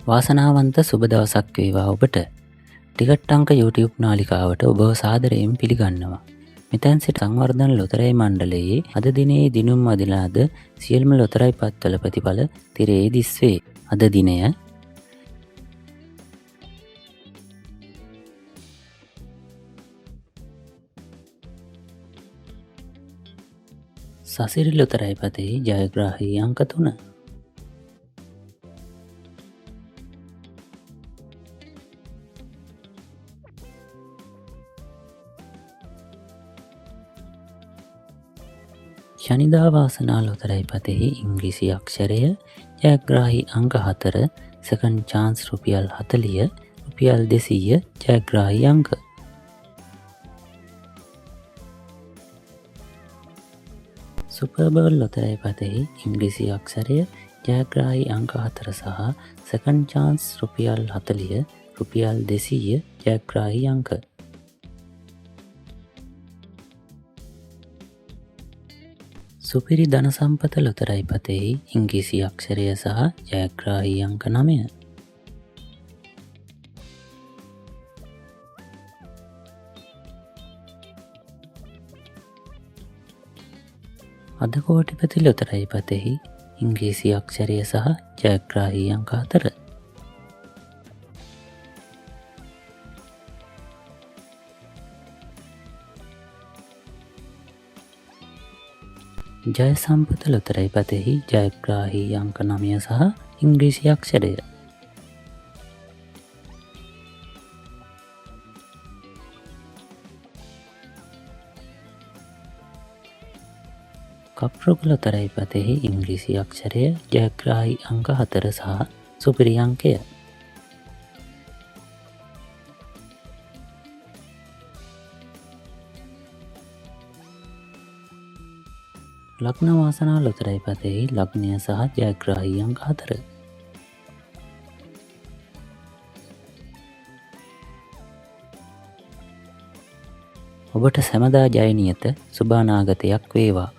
වාසනාවන්ත සුබ දවසක් වේවා ඔබට. ටිකට් අංක YouTube නාලිකාවට ඔබව සාදරයෙන් පිළිගන්නවා. මෙතැන් සිට සංවර්ධන ලොතරැයි මණ්ඩලයේ අද දිනේ දිනුම් අදිනාද සියලුම ලොතරැයි පත්වල ප්‍රතිඵල තිරයේ දිස්වේ. අද දිනය සසිරි ලොතරැයි පතෙහි ජයග්‍රාහී අංක 3. ශනිදා වාසනා ලොතරැයි පතෙහි ඉංග්‍රීසි අක්ෂරය ජයග්‍රාහී අංක 4 සෙකන්ඩ් චාන්ස් රුපියල් 40 රුපියල් 200 ජයග්‍රාහී අංක. සුපර්බෝල් ලොතරැයි පතෙහි ඉංග්‍රීසි අක්ෂරය ජයග්‍රාහී අංක 4 සහ සෙකන්ඩ් චාන්ස් රුපියල් 40 රුපියල් 200 ජයග්‍රාහී අංක. සුපිරි ධන සම්පත ලොතරැයි පතෙහි ඉංග්‍රීසි අක්ෂරය සහ ජයග්‍රාහී අංක 9. අද කෝටිපති ලොතරැයි පතෙහි ඉංග්‍රීසි අක්ෂරය සහ ජයග්‍රාහී අංක 4. ජය සම්පත ලොතරැයි පතෙහි ජයග්‍රාහී අංක 9 සහ ඉංග්‍රීසි අක්ෂරය. කප්රොග ලොතරැයි පතෙහි ඉංග්‍රීසි අක්ෂරය ජයග්‍රාහී අංක 4 සහ සුපිරි අංකය. ලග්න වාසනා ලොතරැයි පතෙහි ලග්නය සහ ජයග්‍රාහී අංක 4. ඔබට සැමදා ජය නියත සුබ අනාගතයක් වේවා.